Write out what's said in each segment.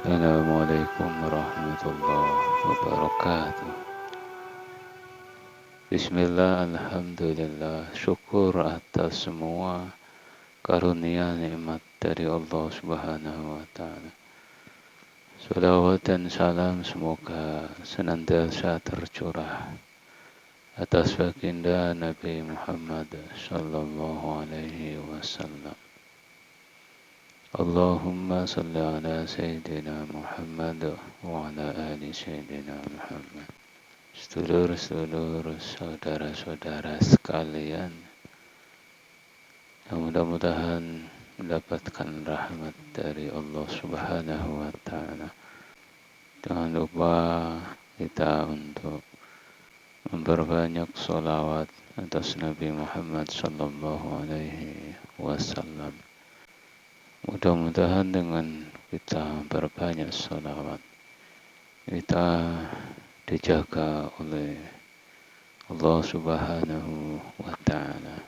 Assalamualaikum warahmatullahi wabarakatuh. Bismillah, alhamdulillah, syukur atas semua karunia nikmat dari Allah Subhanahu wa Ta'ala. Salawat dan salam semoga senantiasa tercurah atas baginda Nabi Muhammad sallallahu alaihi wasallam. Allahumma salli ala Sayyidina Muhammad wa ala ali Sayyidina Muhammad. Sedulur-sedulur, saudara-saudara sekalian, yang mudah-mudahan mendapatkan rahmat dari Allah Subhanahu wa Ta'ala. Jangan lupa kita untuk memperbanyak sholawat atas Nabi Muhammad sallallahu alaihi wasallam. Mudah-mudahan dengan kita berbanyak sholawat, kita dijaga oleh Allah Subhanahu wa Ta'ala,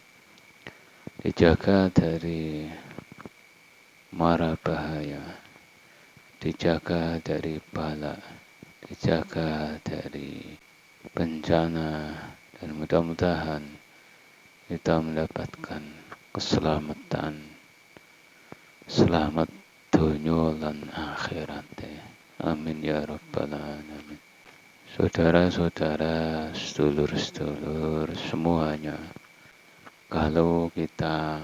dijaga dari mara bahaya, dijaga dari bala, dijaga dari bencana, dan mudah-mudahan kita mendapatkan keselamatan, selamat dunia dan akhirat. Amin ya rabbal alamin. Saudara-saudara, sedulur-sedulur semuanya, kalau kita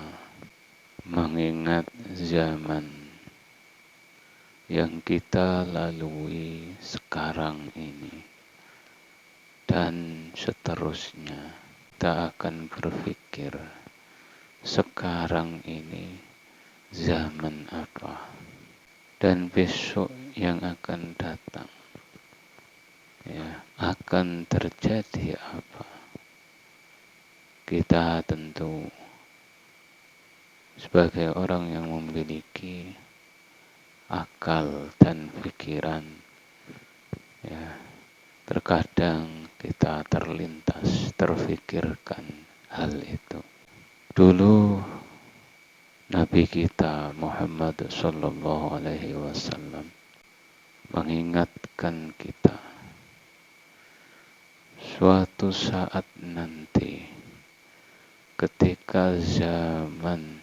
mengingat zaman yang kita lalui sekarang ini dan seterusnya, kita akan berpikir sekarang ini zaman apa dan besok yang akan datang, akan terjadi apa. Kita tentu sebagai orang yang memiliki akal dan pikiran, terkadang kita terfikirkan hal itu. Dulu Nabi kita Muhammad sallallahu alaihi wasallam mengingatkan kita, suatu saat nanti ketika zaman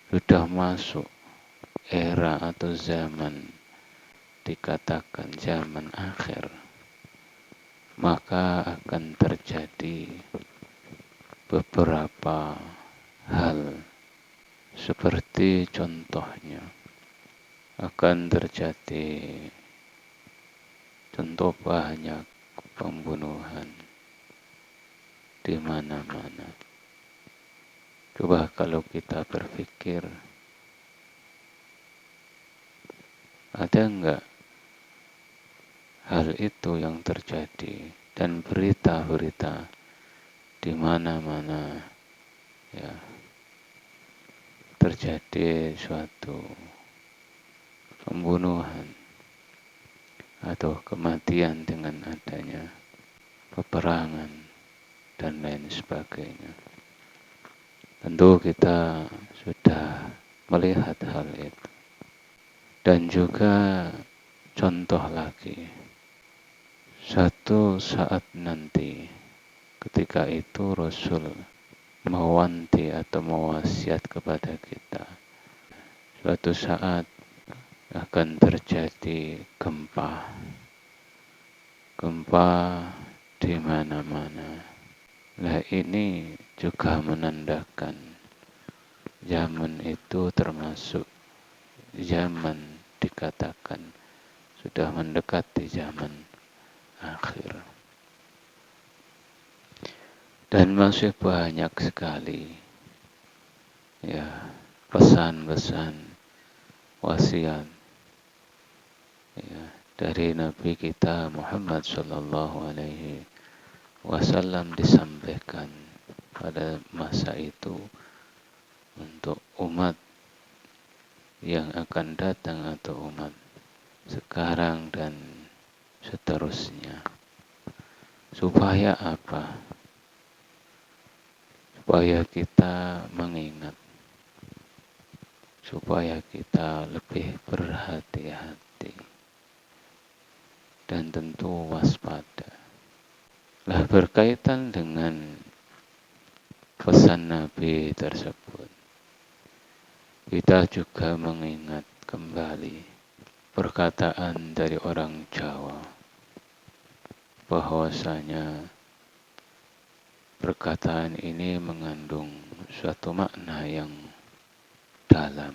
sudah masuk era atau zaman dikatakan zaman akhir, maka akan terjadi beberapa hal. Seperti contohnya akan terjadi contoh banyak pembunuhan di mana-mana. Coba kalau kita berpikir, ada enggak hal itu yang terjadi dan berita-berita di mana-mana, terjadi suatu pembunuhan atau kematian dengan adanya peperangan dan lain sebagainya. Tentu kita sudah melihat hal itu. Dan juga contoh lagi, satu saat nanti ketika itu Rasul mewanti atau mewasiat kepada kita, suatu saat akan terjadi gempa di mana-mana. Nah, ini juga menandakan zaman itu termasuk zaman dikatakan sudah mendekati zaman akhir. Dan masih banyak sekali pesan-pesan wasiat dari Nabi kita Muhammad sallallahu alaihi wasallam disampaikan pada masa itu untuk umat yang akan datang atau umat sekarang dan seterusnya. Supaya apa? Supaya kita mengingat, supaya kita lebih berhati-hati. dan tentu waspada. Lah berkaitan dengan pesan Nabi tersebut, kita juga mengingat kembali perkataan dari orang Jawa bahwasanya perkataan ini mengandung suatu makna yang dalam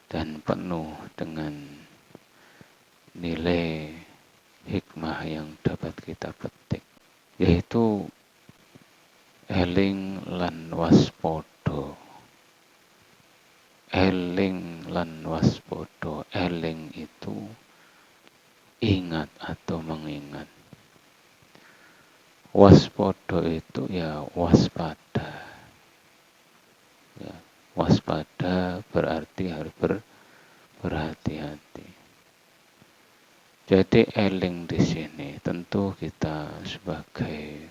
dan penuh dengan nilai hikmah yang dapat kita petik, yaitu eling lan waspada. Eling lan waspada. Eling itu ingat atau mengingat. Waspada itu ya waspada. Ya, waspada berarti harus berhati-hati. Jadi eling di sini tentu kita sebagai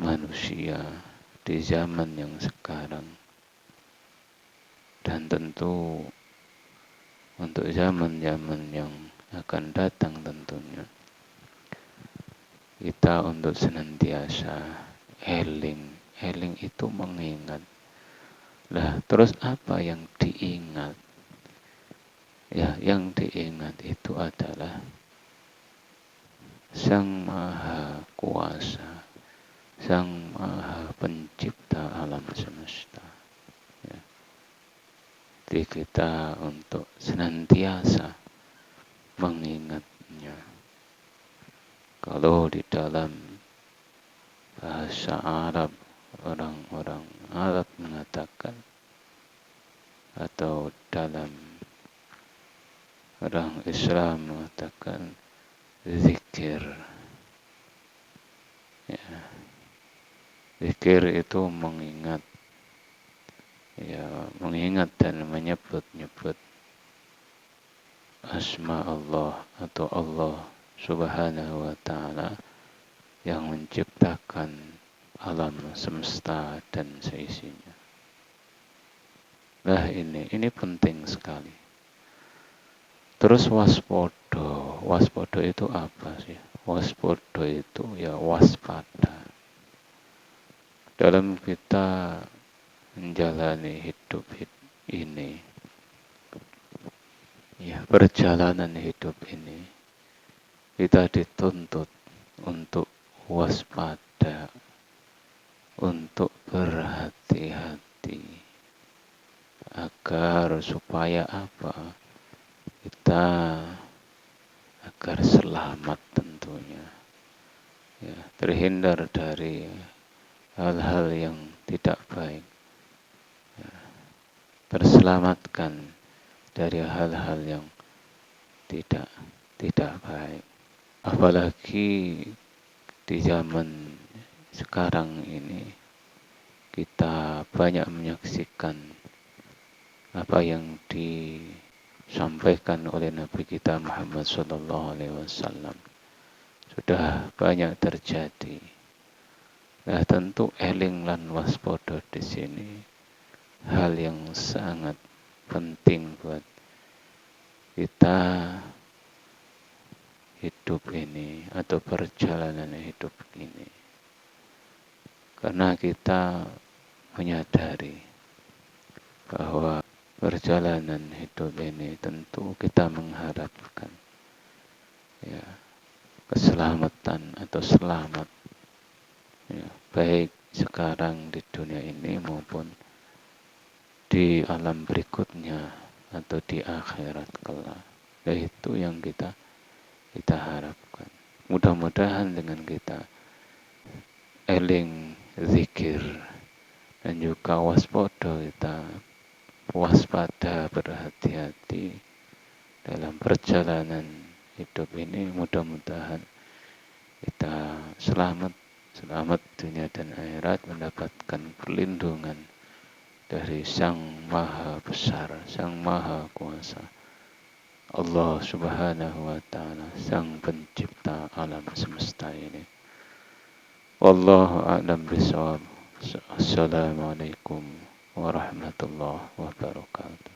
manusia di zaman yang sekarang dan tentu untuk zaman-zaman yang akan datang tentunya kita untuk senantiasa eling. Eling itu mengingat. Lah terus apa yang diingat? Ya, yang diingat itu adalah Sang Maha Kuasa, Sang Maha Pencipta alam semesta. Ya. Jadi kita untuk senantiasa mengingatnya. Kalau di dalam bahasa Arab, orang-orang Arab mengatakan, atau dalam orang Islam mengatakan zikir. Ya. Zikir itu mengingat, ya, mengingat dan menyebut-nyebut asma Allah atau Allah Subhanahu wa ta'ala yang menciptakan alam semesta dan seisinya. Nah ini penting sekali. Terus waspada itu apa sih? Waspada itu ya waspada. Dalam kita menjalani hidup ini, ya perjalanan hidup ini, kita dituntut untuk waspada, untuk berhati-hati, agar supaya apa? Kita agar selamat tentunya, ya, terhindar dari hal-hal yang tidak baik, ya, terselamatkan dari hal-hal yang tidak baik. Apalagi di zaman sekarang ini kita banyak menyaksikan apa yang disampaikan oleh Nabi kita Muhammad SAW sudah banyak terjadi. Nah tentu eling lan waspada di sini hal yang sangat penting buat kita hidup ini atau perjalanan hidup ini, karena kita menyadari bahwa perjalanan hidup ini tentu kita mengharapkan, ya, keselamatan atau selamat, ya, baik sekarang di dunia ini maupun di alam berikutnya atau di akhirat kelak. Nah itu yang kita harapkan. Mudah-mudahan dengan kita eling, zikir, dan juga waspada, berhati-hati dalam perjalanan hidup ini, mudah-mudahan kita selamat dunia dan akhirat, mendapatkan perlindungan dari Sang Maha Besar, Sang Maha Kuasa, Allah Subhanahu wa ta'ala, Sang Pencipta alam semesta ini. Wallahu a'lam bishawab. Assalamualaikum warahmatullahi wabarakatuh.